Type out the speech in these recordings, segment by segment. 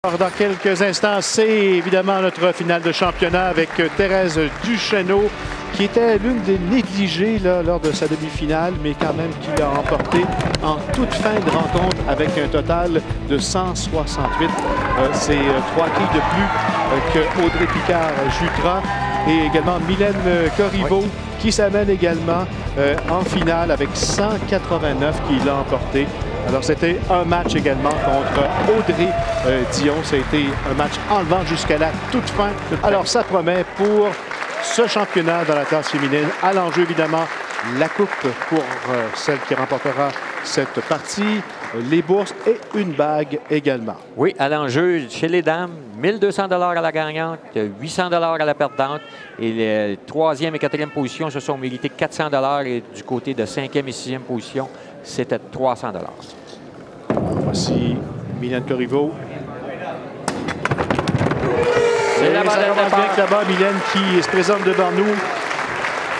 Alors, dans quelques instants, c'est évidemment notre finale de championnat avec Thérèse Duchesneau, qui était l'une des négligées lors de sa demi-finale, mais quand même qui l'a emporté en toute fin de rencontre avec un total de 168. C'est 3 quilles de plus que Audrey Picard-Jutras et également Mylène Corriveau qui s'amène également en finale avec 189 qui l'a emporté. Alors, c'était un match également contre Audrey Dion. Ça a été un match enlevant jusqu'à la toute fin. Alors, ça promet pour ce championnat dans la classe féminine. À l'enjeu, évidemment, la coupe pour celle qui remportera cette partie, les bourses et une bague également. Oui, à l'enjeu, chez les dames, 1 200 $ à la gagnante, 800 $ à la perdante. Et les 3e et 4e positions se sont mérités 400 $. Et du côté de 5e et 6e position, c'était 300 $. Voici Mylène Corriveau. C'est la balle de départ. Bien que là-bas, Mylène qui se présente devant nous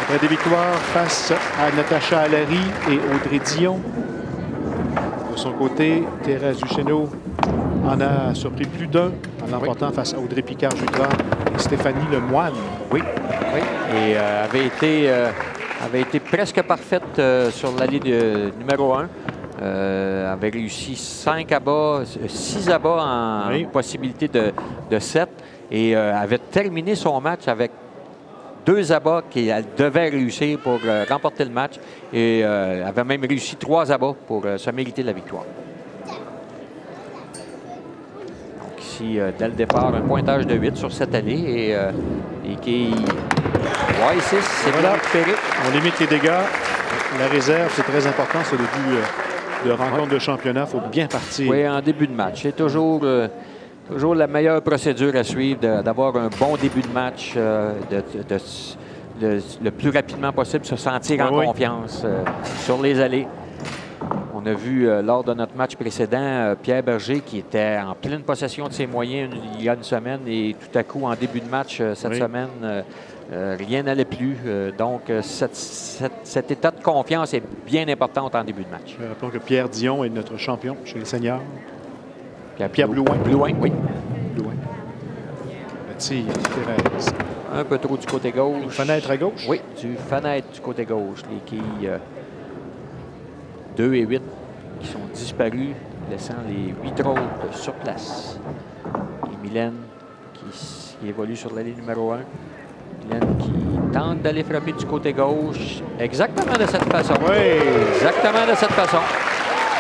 après des victoires face à Natacha Allary et Audrey Dion. De son côté, Thérèse Duchesneau en a surpris plus d'un en l'emportant face à Audrey Picard-Jutras et Stéphanie Lemoine. Oui, oui. Et avait été presque parfaite sur l'allée numéro 1. Avait réussi 5 abats, 6 abats en possibilité de 7 et avait terminé son match avec 2 abats qu'elle devait réussir pour remporter le match et avait même réussi 3 abats pour se mériter la victoire. Donc ici, dès le départ, un pointage de 8 sur cette allée et qui... Ouais, 6, c'est voilà. Récupéré. On limite les dégâts. La réserve, c'est très important, c'est le but de rencontre de championnat. Il faut bien partir. Oui, en début de match. C'est toujours la meilleure procédure à suivre, d'avoir un bon début de match, le plus rapidement possible, se sentir en confiance sur les allées. On a vu lors de notre match précédent, Pierre Berger qui était en pleine possession de ses moyens il y a une semaine et tout à coup, en début de match cette semaine, rien n'allait plus. Donc, cet état de confiance est bien important en début de match. Rappelons que Pierre Dion est notre champion chez les seniors. Pierre Blouin. Blouin, oui. Blouin. Le tir, Thérèse. Un peu trop du côté gauche. Une fenêtre à gauche? Oui, du fenêtre du côté gauche. Les quilles 2 et 8 qui sont disparues, laissant les 8 autres sur place. Et Mylène qui évolue sur l'allée numéro 1. Mylène qui tente d'aller frapper du côté gauche. Exactement de cette façon. Oui. Exactement de cette façon.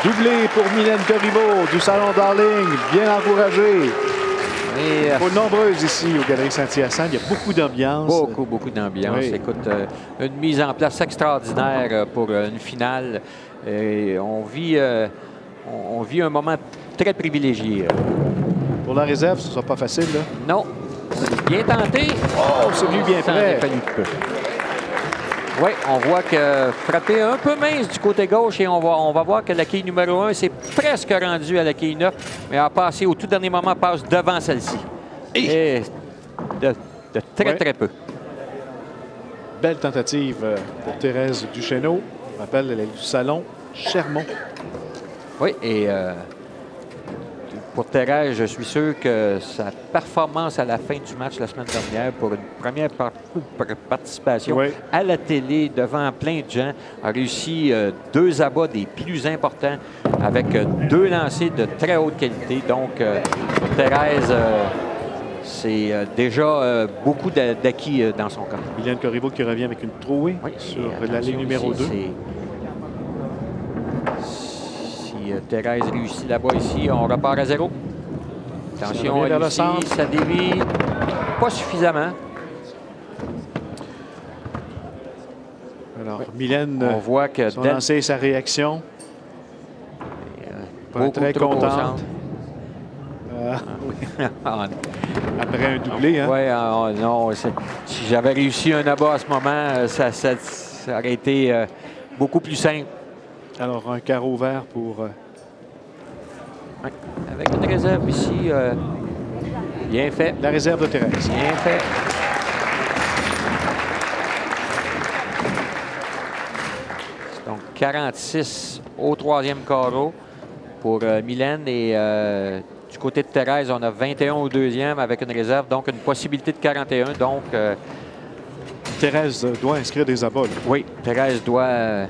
Doublé pour Mylène Corriveau du Salon Darling. Bien encouragé. Il faut nombreuses ici au Galeries Saint-Hyacinthe. Il y a beaucoup d'ambiance. Beaucoup d'ambiance. Oui. Écoute, une mise en place extraordinaire pour une finale. Et on vit un moment très privilégié. Pour la réserve, ce ne sera pas facile, là. Non. Bien tenté. Oh, c'est venu bien près. Oui, on voit que frappé un peu mince du côté gauche et on va voir que la quille numéro 1 s'est presque rendue à la quille 9, mais a passé au tout dernier moment, passe devant celle-ci. Et de très peu. Belle tentative pour Thérèse Duchesneau. Je rappelle, elle est du Salon Chermont. Oui, et pour Thérèse, je suis sûr que sa performance à la fin du match la semaine dernière, pour une première participation à la télé devant plein de gens, a réussi 2 abats des plus importants avec 2 lancers de très haute qualité. Donc, pour Thérèse, c'est déjà beaucoup d'acquis dans son cas. Mylène Corriveau qui revient avec une trouée sur la ligne numéro 2. Thérèse réussit là-bas ici, on repart à 0. Attention, elle aussi, ça dévie pas suffisamment. Alors, Mylène, on voit que son lancé et sa réaction. Pas très contente. Après un doublé, hein? Oui, non. Si j'avais réussi un abat à ce moment, ça aurait été beaucoup plus simple. Alors, un carreau vert pour... Avec une réserve ici, bien fait. La réserve de Thérèse. Bien fait. Donc, 46 au 3e carreau pour Mylène et Du côté de Thérèse, on a 21 au deuxième avec une réserve, donc une possibilité de 41. Donc, Thérèse doit inscrire des abats. Oui, Thérèse doit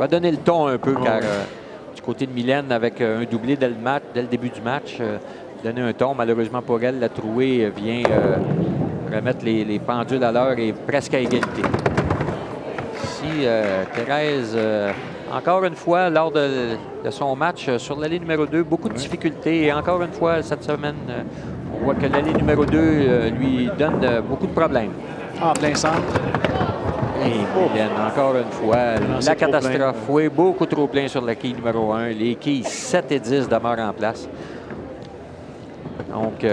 donner le ton un peu, car du côté de Mylène, avec un doublé dès le début du match, donner un ton. Malheureusement pour elle, la trouée vient remettre les pendules à l'heure et presque à égalité. Ici, Thérèse, encore une fois, lors de son match sur l'allée numéro 2, beaucoup de difficultés. Et encore une fois, cette semaine, on voit que l'allée numéro 2 lui donne beaucoup de problèmes. En plein centre. Et Mylène, encore une fois, la catastrophe. Oui, beaucoup trop plein sur la quille numéro 1. Les quilles 7 et 10 demeurent en place. Donc,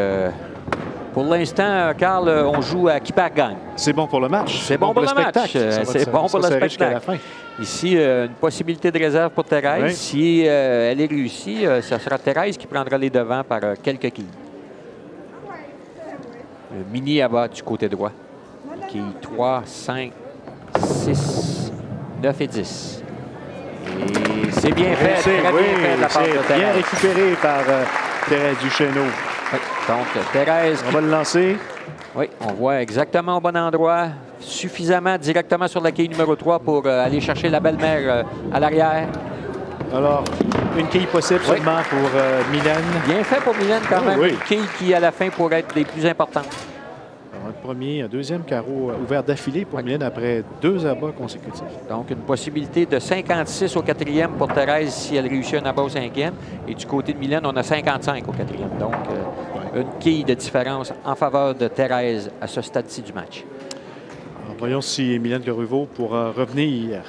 pour l'instant, Carl, on joue à qui perd gagne. C'est bon pour le match. C'est bon pour le match. C'est bon pour le spectacle. Ici, une possibilité de réserve pour Thérèse. Oui. Si elle est réussie, ce sera Thérèse qui prendra les devants par quelques quilles. Mini abat du côté droit. Quilles 3, 5, 6, 9 et 10. Et c'est bien fait. Très bien fait de la part de Thérèse. Bien récupéré par Thérèse Duchesneau. Oui, donc Thérèse. On va le lancer. Oui, on voit exactement au bon endroit, suffisamment directement sur la quille numéro 3 pour aller chercher la belle-mère à l'arrière. Alors, une quille possible seulement pour Mylène. Bien fait pour Mylène quand même. Une quille qui, à la fin, pourrait être des plus importantes. Un deuxième carreau ouvert d'affilée pour Mylène après 2 abats consécutifs. Donc, une possibilité de 56 au 4e pour Thérèse si elle réussit un abat au 5e. Et du côté de Mylène, on a 55 au 4e. Donc, une quille de différence en faveur de Thérèse à ce stade-ci du match. Alors, voyons si Mylène Corriveau pourra revenir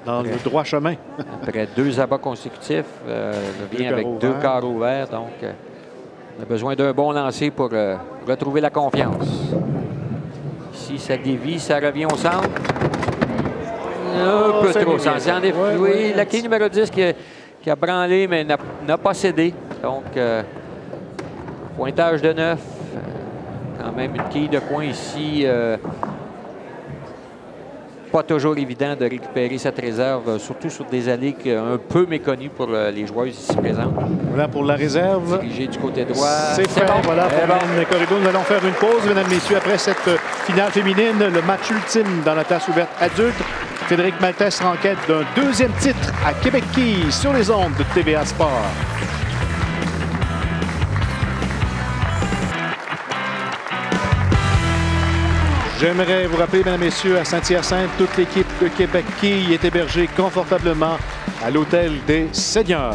dans le droit chemin. Après 2 abats consécutifs, elle vient avec 2 carreaux ouverts. Donc, on a besoin d'un bon lancer pour retrouver la confiance. Ici, ça dévie, ça revient au centre. Un peu trop. Oui, la quille numéro 10 qui a branlé, mais n'a pas cédé. Donc, pointage de 9. Quand même une quille de coin ici. Pas toujours évident de récupérer cette réserve, surtout sur des allées un peu méconnues pour les joueuses ici présentes. Voilà pour la réserve. Dirigé du côté droit. C'est fait. Bon. Voilà pour Mylène Corriveau. Nous allons faire une pause, mesdames et messieurs, après cette finale féminine, le match ultime dans la tasse ouverte adulte. Frédéric Maltais sera en quête d'un 2e titre à Québec Quilles sur les ondes de TVA Sport. J'aimerais vous rappeler, mesdames et messieurs, à Saint-Hyacinthe, toute l'équipe de Québec Quilles est hébergée confortablement à l'Hôtel des Seigneurs.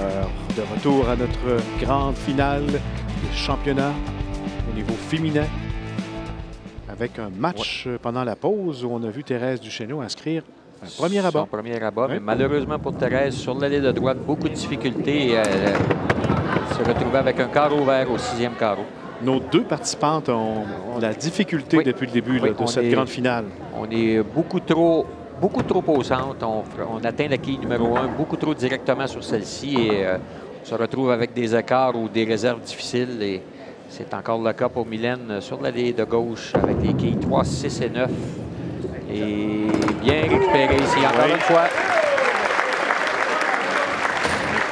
De retour à notre grande finale du championnat au niveau féminin, avec un match pendant la pause où on a vu Thérèse Duchesneau inscrire un premier abat. Son premier abat, mais malheureusement pour Thérèse, sur l'allée de droite, beaucoup de difficultés. Et elle se retrouvait avec un carreau ouvert au 6e carreau. Nos 2 participantes ont la difficulté depuis le début de cette grande finale. On est beaucoup trop au centre. On atteint la quille numéro 1 beaucoup trop directement sur celle-ci et on se retrouve avec des écarts ou des réserves difficiles. Et c'est encore le cas pour Mylène sur l'allée de gauche avec les quilles 3, 6 et 9. Et bien récupéré ici encore une fois.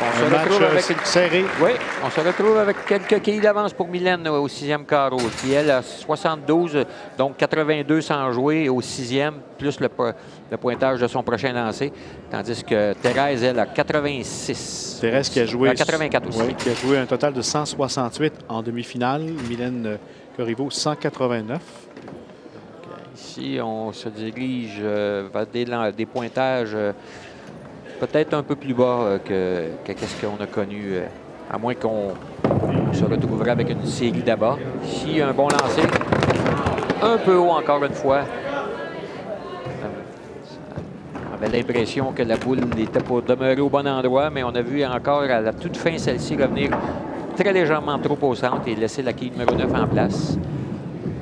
On se retrouve avec serré. Oui, on se retrouve avec quelques quilles d'avance pour Mylène au 6e carreau. Puis elle a 72, donc 82 sans jouer au 6e, plus le pointage de son prochain lancer. Tandis que Thérèse, elle, a 86. Thérèse qui a joué 84 aussi. Oui, qui a joué un total de 168 en demi-finale. Mylène Corriveau, 189. Ici, on se dirige vers des pointages peut-être un peu plus bas que ce qu'on a connu, à moins qu'on se retrouverait avec une série d'abats. Ici, un bon lancer. Un peu haut encore une fois. On avait l'impression que la boule était pour demeurer au bon endroit, mais on a vu encore à la toute fin celle-ci revenir très légèrement trop au centre et laisser la quille numéro 9 en place.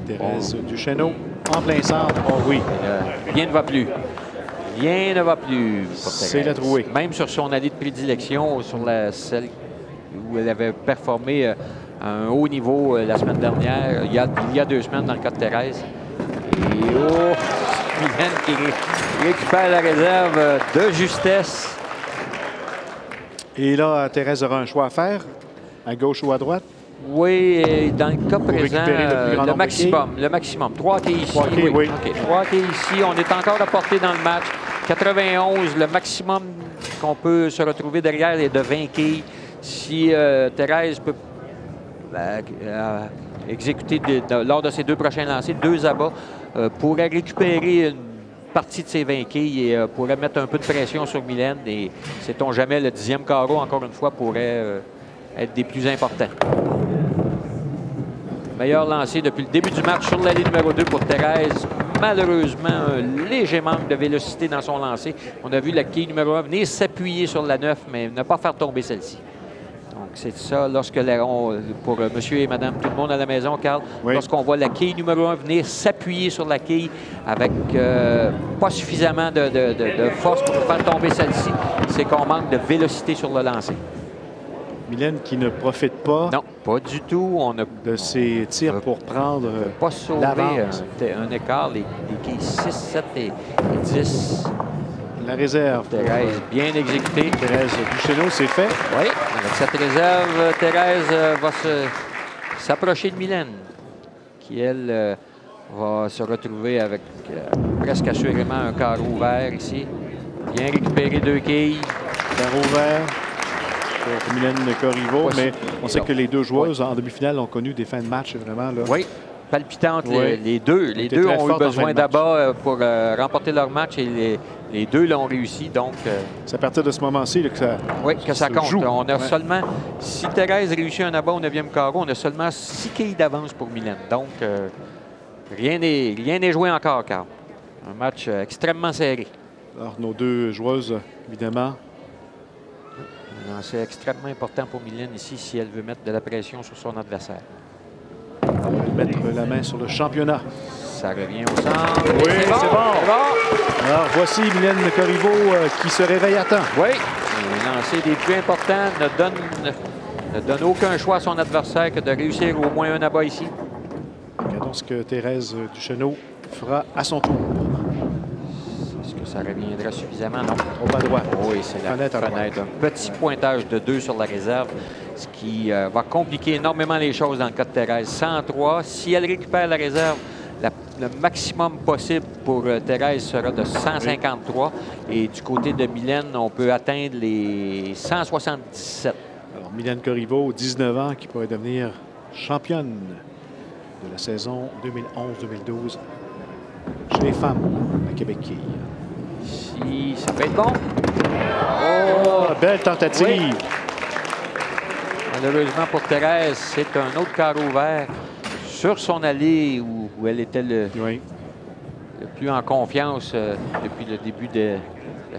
Thérèse Duchesneau en plein centre. Oh oui. Rien ne va plus. Rien ne va plus. C'est la trouée. Même sur son allée de prédilection, sur celle où elle avait performé à un haut niveau la semaine dernière, il y a 2 semaines dans le cas de Thérèse. Et Mylène qui récupère la réserve de justesse. Et là, Thérèse aura un choix à faire. À gauche ou à droite? Oui, et dans le cas présent, le maximum. Le maximum. 3 quais ici. 3 quais, oui. Okay. 3 quais ici. On est encore à portée dans le match. 91, le maximum qu'on peut se retrouver derrière est de 20 quais. Si Thérèse peut exécuter lors de ses 2 prochains lancers, 2 abats, pourrait récupérer une partie de ses 20 quilles et pourrait mettre un peu de pression sur Mylène. Et sait-on jamais, le 10e carreau, encore une fois, pourrait être des plus importants. Meilleur lancé depuis le début du match sur l'allée numéro 2 pour Thérèse. Malheureusement, un léger manque de vélocité dans son lancer. On a vu la quille numéro 1 venir s'appuyer sur la 9, mais ne pas faire tomber celle-ci. Donc, c'est ça, lorsque pour monsieur et madame, tout le monde à la maison, Carl, oui. Lorsqu'on voit la quille numéro 1 venir s'appuyer sur la quille avec pas suffisamment de force pour faire tomber celle-ci, c'est qu'on manque de vélocité sur le lancer. Mylène qui ne profite pas. Non, pas du tout. De ses tirs pour prendre pas sauver un écart, les quilles 6, 7 et 10. La réserve. Thérèse, bien exécutée. Thérèse Duchesneau, c'est fait. Oui, avec cette réserve, Thérèse va s'approcher de Mylène, qui, elle, va se retrouver avec presque assurément un carreau ouvert ici. Bien récupérer 2 quilles. Carreau ouvert pour Mylène Corriveau, mais on sait que les 2 joueuses en demi-finale ont connu des fins de match vraiment. Là. Oui, palpitantes les deux. Les 2 ont eu besoin d'abats pour remporter leur match et les 2 l'ont réussi. Donc, c'est à partir de ce moment-ci que ça compte. Joue. On a seulement, si Thérèse réussit un abat au 9e carreau, on a seulement 6 quilles d'avance pour Mylène. Donc, rien n'est joué encore, Carl. Un match extrêmement serré. Alors, nos 2 joueuses, évidemment. C'est extrêmement important pour Mylène ici si elle veut mettre de la pression sur son adversaire. Mettre la main sur le championnat. Ça revient au centre. Oui, c'est bon. Alors, voici Mylène Corriveau qui se réveille à temps. Oui, le lancer des plus importants ne donne aucun choix à son adversaire que de réussir au moins un abat ici. Regardons ce que Thérèse Duchesneau fera à son tour. Est-ce que ça reviendra suffisamment? Non. Au bas droit. Oui, c'est la fenêtre. Un petit pointage de 2 sur la réserve, ce qui va compliquer énormément les choses dans le cas de Thérèse. 103. Si elle récupère la réserve, le maximum possible pour Thérèse sera de 153. Et du côté de Mylène, on peut atteindre les 177. Alors, Mylène Corriveau, 19 ans, qui pourrait devenir championne de la saison 2011-2012 chez les femmes à Québec. Si ça peut être bon. Oh, belle tentative. Oui. Malheureusement pour Thérèse, c'est un autre carreau ouvert sur son allée où elle était le plus en confiance depuis le début de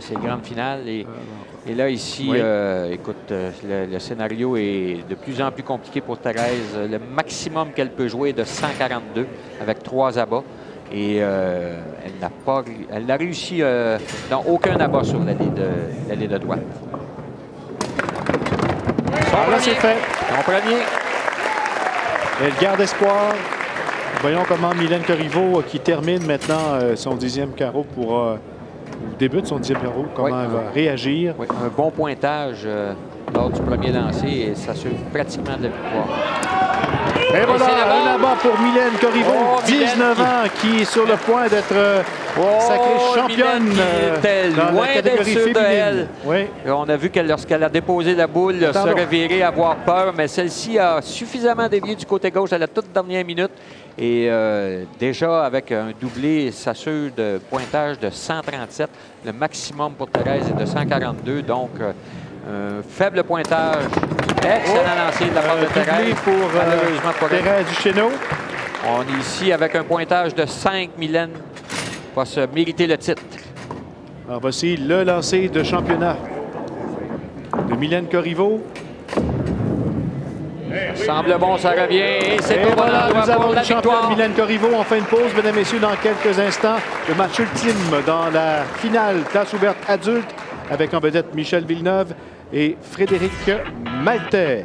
ces grandes finales. Et là, ici, écoute, le scénario est de plus en plus compliqué pour Thérèse. Le maximum qu'elle peut jouer est de 142 avec 3 abats. Et elle n'a réussi dans aucun abat sur l'allée de droite. Là, c'est fait. Son premier. Elle garde espoir. Voyons comment Mylène Corriveau, qui termine maintenant son 10e carreau ou débute son 10e carreau, comment elle va réagir. Oui, un bon pointage lors du premier lancer et s'assure pratiquement de la victoire. Et voilà, un abat pour Mylène Corriveau, 19 ans, qui est sur le point d'être sacrée championne dans la catégorie féminine. Oui. On a vu que lorsqu'elle a déposé la boule, se revirer, avoir peur, mais celle-ci a suffisamment dévié du côté gauche à la toute dernière minute. Et déjà, avec un doublé, s'assure de pointage de 137. Le maximum pour Thérèse est de 142, donc faible pointage. Excellent lancer de la part de Thérèse. Malheureusement pour Thérèse Duchesneau. On est ici avec un pointage de 5. Mylène va se mériter le titre. Alors voici le lancer de championnat de Mylène Corriveau. Ça semble bon, ça revient. Et c'est au bon endroit pour la victoire. Mylène Corriveau. On fait une pause, mesdames et messieurs, dans quelques instants. Le match ultime dans la finale classe ouverte adulte avec en vedette Michel Villeneuve et Frédéric Maltais.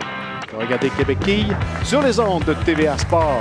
Regardez Québec Quille sur les ondes de TVA Sport.